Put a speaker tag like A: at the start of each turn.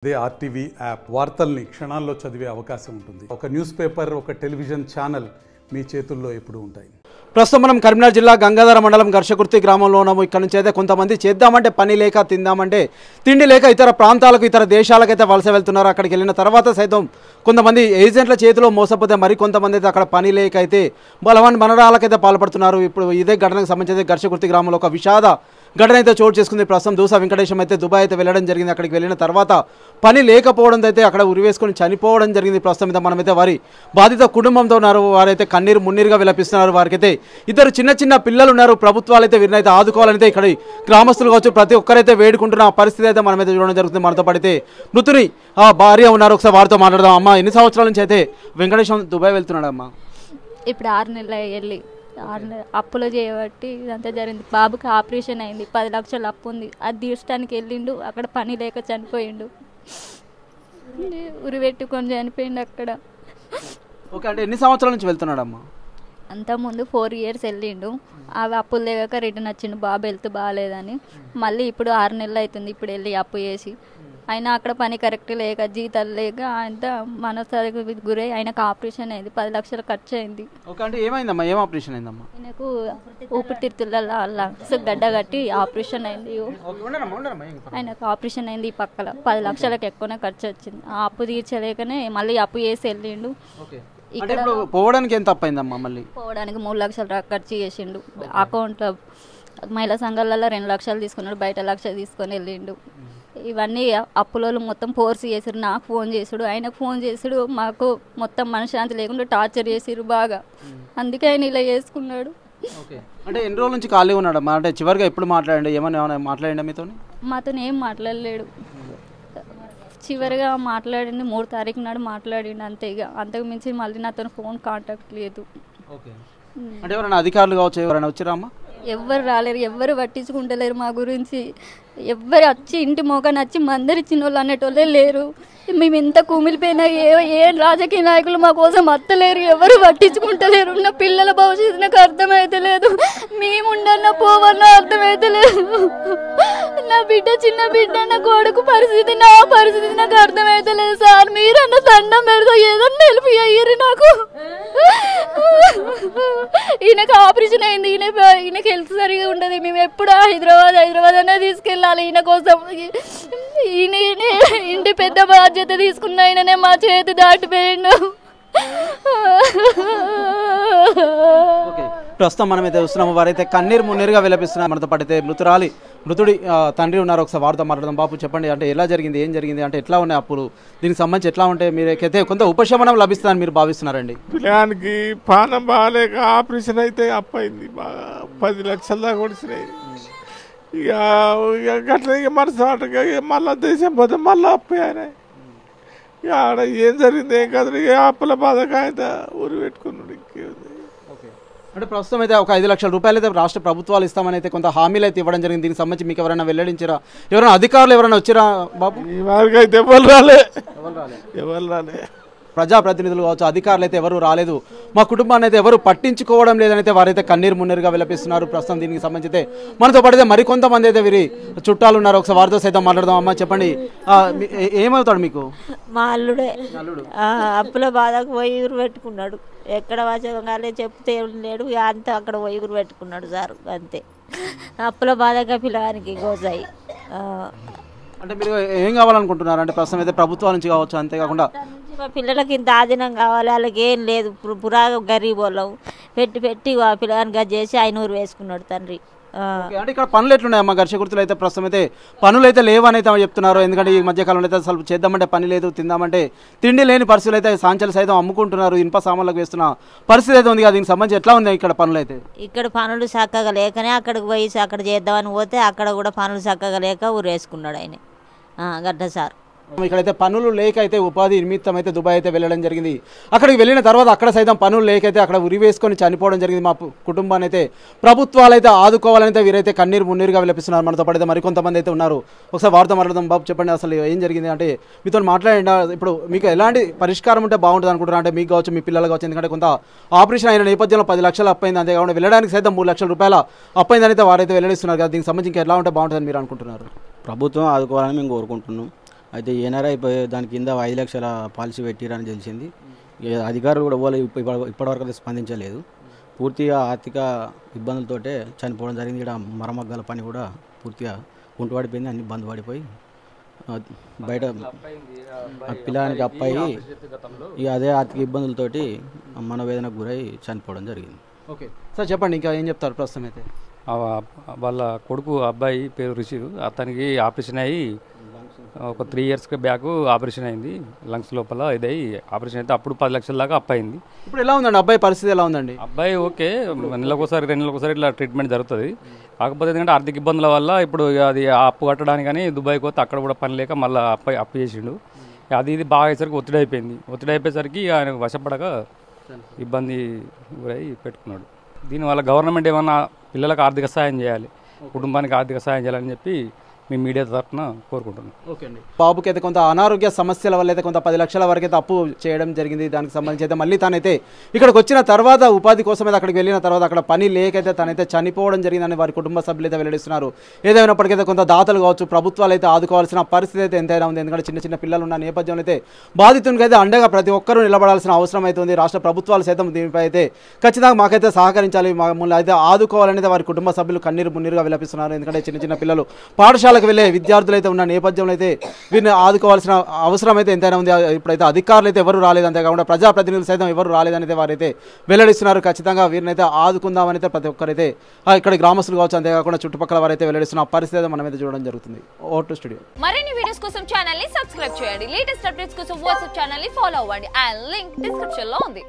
A: అదే RTV app వార్తల్ని క్షణాల్లో చదివే అవకాశం ఉంటుంది. ఒక న్యూస్ పేపర్, ఒక టెలివిజన్ ఛానల్ మీ చేతుల్లో ఎప్పుడూ ఉంటాయి.
B: ప్రస్తుతం మనం కరీంనగర్ జిల్లా గంగాధర మండలం ఘర్షకుర్తి గ్రామంలో ఉన్నాము. ఇక్కడ నుంచి అయితే కొంతమంది చేద్దామంటే పని లేక, తిందామంటే తిండి లేక ఇతర ప్రాంతాలకు, ఇతర దేశాలకైతే వలస వెళ్తున్నారు. అక్కడికి వెళ్ళిన తర్వాత సైతం కొంతమంది ఏజెంట్ల చేతిలో మోసపోతే మరి కొంతమంది అయితే అక్కడ పని లేక అయితే మరణాలకైతే పాల్పడుతున్నారు. ఇప్పుడు ఇదే ఘటనకు సంబంధించి ఘర్షకుర్తి గ్రామంలో ఒక విషాద ఘటన అయితే చోటు చేసుకుంది. ప్రస్తుతం దూసా వెంకటేశం అయితే దుబాయ్ అయితే వెళ్ళడం జరిగింది. అక్కడికి వెళ్ళిన తర్వాత పని లేకపోవడంతో అయితే అక్కడ ఉరివేసుకొని చనిపోవడం జరిగింది. ప్రస్తుతం అయితే మనమైతే వారి బాధిత కుటుంబంతో ఉన్నారు. వారైతే కన్నీరు మున్నీరుగా విలపిస్తున్నారు. వారికైతే ఇద్దరు చిన్న చిన్న పిల్లలు ఉన్నారు. ప్రభుత్వాలు అయితే వీరిని అయితే ఆదుకోవాలైతే ఇక్కడ గ్రామస్తులు కావచ్చు ప్రతి ఒక్కరైతే వేడుకుంటున్న పరిస్థితి అయితే మనమైతే చూడడం జరుగుతుంది. మనతో పడితే మృతుని భార్య ఉన్నారు. ఒకసారి వారితో మాట్లాడదాం. అమ్మ, ఎన్ని సంవత్సరాల నుంచి అయితే వెంకటేశం దుబాయ్ వెళ్తున్నాడు అమ్మా?
C: ఇప్పుడు 6 నెలలు వెళ్ళి అప్పులో చేయబట్టి ఇదంతా జరిగింది. బాబుకి ఆపరేషన్ అయింది, 10 లక్షలు అప్పు ఉంది. అది తీర్చడానికి వెళ్ళిండు, అక్కడ పని లేక చనిపోయిండు. ఉరి పెట్టుకొని చనిపోయిండు అక్కడ.
B: ఓకే, అంటే ఎన్ని సంవత్సరాల నుంచి వెళ్తున్నాడమ్మా?
C: అంతకుముందు 4 ఇయర్స్ వెళ్ళిండు. అవి అప్పులు లేక రిటర్న్ వచ్చిండు. బాబు హెల్త్ బాగాలేదని మళ్ళీ ఇప్పుడు 6 నెలలు అవుతుంది ఇప్పుడు వెళ్ళి అప్పు చేసి. అయినా అక్కడ పని కరెక్ట్ లేక, జీతాలు లేక అంత మనోసారికి గురై ఆయనకు ఆపరేషన్ అయింది. 10 లక్షలు ఖర్చు అయింది.
B: ఓకే, అంటే ఏమైందమ్మా? ఏం ఆపరేషన్ అయిందమ్మా?
C: ఆయనకు ఊపిరితిత్తులలో లంగ్స్ గడ్డ కట్టి ఆపరేషన్ అయింది. ఆయనకు ఆపరేషన్ అయింది. ఈ పక్కల 10 లక్షలకు ఎక్కువనే ఖర్చు వచ్చింది. ఆ అప్పు తీర్చలేకనే మళ్ళీ అప్పు చేసి వెళ్ళిండు.
B: ఇక్కడ పోవడానికి ఎంత అప్పైందమ్మా? మళ్ళీ
C: పోవడానికి 3 లక్షలు ఖర్చు చేసిండు. అకౌంట్లో మహిళా సంఘాలలో 2 లక్షలు తీసుకున్నాడు, బయట 1 లక్ష తీసుకొని వెళ్ళిండు. ఇవన్నీ అప్పులలో మొత్తం ఫోర్స్ చేసారు. నాకు ఫోన్ చేసుడు, ఆయనకు ఫోన్ చేసుడు, మాకు మొత్తం మనశ్శాంతి లేకుండా టార్చర్ చేసిరు బాగా. అందుకే ఆయన ఇలా చేసుకున్నాడు.
B: అంటే ఎన్ని రోజుల నుంచి ఖాళీ ఉన్నాడమ్మా? అంటే చివరిగా ఎప్పుడు మాట్లాడండి? ఏమన్నా మాట్లాడండి మీతో?
C: మాతో ఏం మాట్లాడలేడు. చివరిగా మాట్లాడింది 3 తారీఖు నాడు మాట్లాడిండు అంతే. ఇక అంతకు మించి మళ్ళీ నాతో ఫోన్ కాంటాక్ట్ లేదు.
B: అంటే ఎవరైనా అధికారులు కావచ్చు, ఎవరైనా వచ్చారా అమ్మా?
C: ఎవ్వరు రాలేరు, ఎవ్వరు పట్టించుకుంటలేరు మా గురించి. ఎవ్వరు వచ్చి ఇంటి మోకాన్ని వచ్చి మందరిచ్చిన వాళ్ళు అనేటోళ్ళే లేరు. మేము ఎంత కుమిలిపోయినా ఏ రాజకీయ నాయకులు మా కోసం అత్తలేరు, ఎవరు పట్టించుకుంటలేరు. నా పిల్లల భవిష్యత్తు నాకు అర్థమైతలేదు. మేముండన్నా పోవన్నా అర్థమైతలేదు. నా బిడ్డ, చిన్న బిడ్డ, నా కొడుకు పరిస్థితి, నా పరిస్థితి నాకు అర్థమైతలేదు. సార్ మీరన్న దండం పెడతా ఏదన్నా హెల్ప్ అయ్యారు నాకు. ఈయనకు ఆపరేషన్ అయింది. ఈయనకి హెల్త్ సరిగా ఉండదు. మేము ఎప్పుడు హైదరాబాద్ అనే తీసుకెళ్ళాలి ఈయన కోసం. ఈయన ఇంటి పెద్ద బాధ్యత తీసుకున్న ఆయననే మా చేతి దాటిపోయిండు.
B: ప్రస్తుతం మనమైతే చూస్తున్నాము. వారైతే కన్నీరు మున్నీరుగా విలపిస్తున్నారు. మనతో పడితే మృతుడి తండ్రి ఉన్నారు. ఒకసారి వారితో మాట్లాడదాం. బాబు చెప్పండి, అంటే ఎలా జరిగింది, ఏం జరిగింది, అంటే ఎట్లా ఉన్నాయి అప్పులు, దీనికి సంబంధించి ఎట్లా ఉంటే మీరైతే కొంత ఉపశమనం లభిస్తుందని మీరు భావిస్తున్నారండి?
D: పిల్లానికి పానం బాగాలేక ఆపరేషన్ అయితే అప్పయింది. బాగా 10 లక్షల దాకా వచ్చినాయి. ఇక అట్లా ఇక మనసు మళ్ళీ దేశం పోతే మళ్ళీ అప్పాయనే. ఇక ఆడ ఏం జరిగింది ఏం కాదు. ఇక అప్పుల బాధగా అయితే ఊరు పెట్టుకున్నాడు. ఇంకేంది
B: అంటే ప్రస్తుతం అయితే ఒక 5 లక్షల రూపాయలు అయితే రాష్ట్ర ప్రభుత్వాలు ఇస్తామని అయితే కొంత హామీలు అయితే ఇవ్వడం జరిగింది. దీనికి సంబంధించి మీకు ఎవరైనా వెల్లడించారా? ఎవరైనా అధికారులు ఎవరైనా వచ్చారా బాబు?
D: ఈ వారికి అయితే ఎవరు రాలే.
B: ప్రజాప్రతినిధులు కావచ్చు, అధికారులు అయితే ఎవరు రాలేదు. మా కుటుంబాన్ని అయితే ఎవరు పట్టించుకోవడం లేదనైతే వారైతే కన్నీరు మున్నీరుగా విలపిస్తున్నారు. ప్రస్తుతం దీనికి సంబంధించి అయితే మనతో పడితే మరికొంతమంది అయితే వీరి చుట్టాలు ఉన్నారు. ఒకసారి వారితో సైతం మాట్లాడదాం. అమ్మ చెప్పండి, ఏమవుతాడు మీకు?
E: మా అల్లుడే అప్పుల బాధకు పోయి ఊరు పెట్టుకున్నాడు. ఎక్కడ వాచకాలే చెప్తే లేడు, అంతా అక్కడ పోయి ఊరు పెట్టుకున్నాడు సార్. అంతే అప్పుల బాధగా పిల్లగానికి గోజాయి.
B: అంటే మీరు ఏం కావాలనుకుంటున్నారు? అంటే ప్రస్తుతం అయితే ప్రభుత్వాల నుంచి కావచ్చు, అంతేకాకుండా
E: మా పిల్లలకి ఇంత ఆధీనం కావాలి. వాళ్ళకి ఏం లేదు, పురాగా గరీబ్ వాళ్ళం పెట్టి ఆ పిల్లగానికి చేసి ఆయన ఊరు వేసుకున్నాడు తండ్రి.
B: అంటే ఇక్కడ పనులు ఎట్లున్నాయమ్మా? ఘర్షకుర్తులు అయితే ప్రస్తుతం అయితే పనులు అయితే లేవని అయితే చెప్తున్నారు. ఎందుకంటే ఈ మధ్యకాలంలో అయితే అసలు చేద్దామంటే పని లేదు, తిందామంటే తిండి లేని పరిస్థితులు అయితే సాంచలు సైతం అమ్ముకుంటున్నారు. ఇనుప సామాన్లకు వేస్తున్న పరిస్థితి అయితే ఉంది. దీనికి సంబంధించి ఎట్లా ఉంది ఇక్కడ పనులు అయితే?
E: ఇక్కడ పనులు చక్కగా లేకనే అక్కడికి పోయి అక్కడ చేద్దామని పోతే అక్కడ కూడా పనులు చక్కగా లేక ఊరు వేసుకున్నాడు ఆయన గడ్డ సార్.
B: ఇక్కడైతే పనులు లేక అయితే ఉపాధి నిమిత్తం అయితే దుబాయ్ అయితే వెళ్ళడం జరిగింది. అక్కడికి వెళ్ళిన తర్వాత అక్కడ సైతం పనులు లేకైతే అక్కడ ఉరి వేసుకొని చనిపోవడం జరిగింది. మా కుటుంబాన్ని అయితే ప్రభుత్వాలు అయితే ఆదుకోవాలని అయితే వీరైతే కన్నీరు మున్నీరుగా విలపిస్తున్నారు. మనతో పడితే మరికొంతమంది అయితే ఉన్నారు. ఒకసారి వారితో మాట్లాడదాం. బాబు చెప్పండి, అసలు ఏం జరిగింది? అంటే మీతో మాట్లాడండి. ఇప్పుడు మీకు ఎలాంటి పరిష్కారం ఉంటే బాగుంటుంది అనుకుంటున్నారు? అంటే మీకు కావచ్చు, మీ పిల్లలు కావచ్చు. ఎందుకంటే కొంత ఆపరేషన్ అయిన నేపథ్యంలో 10 లక్షలు అప్పైంది. అంతేకాకుండా వెళ్ళడానికి సైతం 3 లక్షల రూపాయల అప్పైందని అయితే వారైతే వెల్లడిస్తున్నారు కదా. దీనికి సంబంధించి ఇంకా ఎలా ఉంటే బాగుంటుందని మీరు అనుకుంటున్నారు?
F: ప్రభుత్వం ఆదుకోవాలని మేము కోరుకుంటున్నాం. అయితే ఎన్ఆర్ఐ దాని కింద 5 లక్షల పాలసీ పెట్టిరని తెలిసింది. అధికారులు కూడా ఇప్పటివరకు అయితే స్పందించలేదు. పూర్తిగా ఆర్థిక ఇబ్బందులతోటే చనిపోవడం జరిగింది. ఇక్కడ మరమగ్గాల పని కూడా పూర్తిగా కుంటుపడిపోయింది, అన్ని బంద్ పడిపోయి బయట పిల్లానికి అప్పాయి ఇక అదే ఆర్థిక ఇబ్బందులతోటి మనోవేదనకు గురై చనిపోవడం జరిగింది.
B: ఓకే సార్, చెప్పండి ఇంకా ఏం చెప్తారు ప్రస్తుతం అయితే?
G: వాళ్ళ కొడుకు అబ్బాయి పేరు రిషి, అతనికి ఆపరేషన్ అయ్యి ఒక 3 years బ్యాక్ ఆపరేషన్ అయింది. లంగ్స్ లోపల ఇదై ఆపరేషన్ అయితే అప్పుడు 10 లక్షల దాకా అప్పయింది.
B: ఇప్పుడు ఎలా ఉందండి అబ్బాయి పరిస్థితి? ఎలా ఉందండి
G: అబ్బాయి? ఓకే, నెలకోసారి 2 నెలలకోసారి ఇట్లా ట్రీట్మెంట్ జరుగుతుంది. కాకపోతే ఎందుకంటే ఆర్థిక ఇబ్బందుల వల్ల ఇప్పుడు అది అప్పు కట్టడానికని దుబాయ్కి పోతే అక్కడ కూడా పని లేక మళ్ళీ అప్పు చేసిండు. అది ఇది బాగా అయ్యేసరికి ఒత్తిడి అయిపోయేసరికి ఆయన వశపడక ఇబ్బంది గురై పెట్టుకున్నాడు. దీనివల్ల గవర్నమెంట్ ఏమన్నా పిల్లలకు ఆర్థిక సాయం చేయాలి, కుటుంబానికి ఆర్థిక సాయం చేయాలని చెప్పి మేము మీడియా తరఫున కోరుకుంటున్నాం.
B: ఓకే అండి. బాబుకి అయితే కొంత అనారోగ్య సమస్యల వల్ల అయితే కొంత 10 లక్షల వరకు అయితే అప్పు చేయడం జరిగింది. దానికి సంబంధించి అయితే మళ్ళీ తనైతే ఇక్కడికి వచ్చిన తర్వాత ఉపాధి కోసం అయితే అక్కడికి వెళ్ళిన తర్వాత అక్కడ పని లేకైతే తనైతే చనిపోవడం జరిగిందని వారి కుటుంబ సభ్యులు అయితే వెల్లడిస్తున్నారు. ఏదైనప్పటికైతే కొంత దాతలు కావచ్చు, ప్రభుత్వాలు అయితే ఆదుకోవాల్సిన పరిస్థితి అయితే ఎంతైనా ఉంది. ఎందుకంటే చిన్న పిల్లలు ఉన్న నేపథ్యంలో అయితే బాధితునికి అయితే అండగా ప్రతి ఒక్కరూ నిలబడాల్సిన అవసరం అయితే ఉంది. రాష్ట్ర ప్రభుత్వాలు సైతం దీనిపై అయితే ఖచ్చితంగా మాకైతే సహకరించాలి, మమ్మల్ని అయితే ఆదుకోవాలనేది వారి కుటుంబ సభ్యులు కన్నీరు మున్నీరుగా విలపిస్తున్నారు. ఎందుకంటే చిన్న పిల్లలు పాఠశాల వెళ్ళే విద్యార్థులు అయితే ఉన్న నేపథ్యంలో అయితే వీరిని ఆదుకోవాల్సిన అవసరం అయితే ఎంతైనా ఉంది. ఇప్పుడైతే అధికారులు అయితే ఎవరు రాలేదు, అంతేకాకుండా ప్రజాప్రతినిధులు సైతం ఎవరు రాలేదని అయితే వారైతే వెల్లడిస్తున్నారు. ఖచ్చితంగా వీరిని అయితే ఆదుకుందామని అయితే ప్రతి ఒక్కరైతే ఇక్కడ గ్రామస్తులు కావచ్చు, అంతేకాకుండా చుట్టుపక్కల వారైతే వెల్లడిస్తున్న పరిస్థితి మనమైతే చూడడం జరుగుతుంది. Vote studio.
H: మరిన్ని వీడియోస్ కోసం ఛానల్ ని సబ్స్క్రైబ్ చేయండి. లేటెస్ట్ అప్డేట్స్ కోసం వాట్సాప్ ఛానల్ ని ఫాలో అవ్వండి. ఆ లింక్ డిస్క్రిప్షన్ లో ఉంది.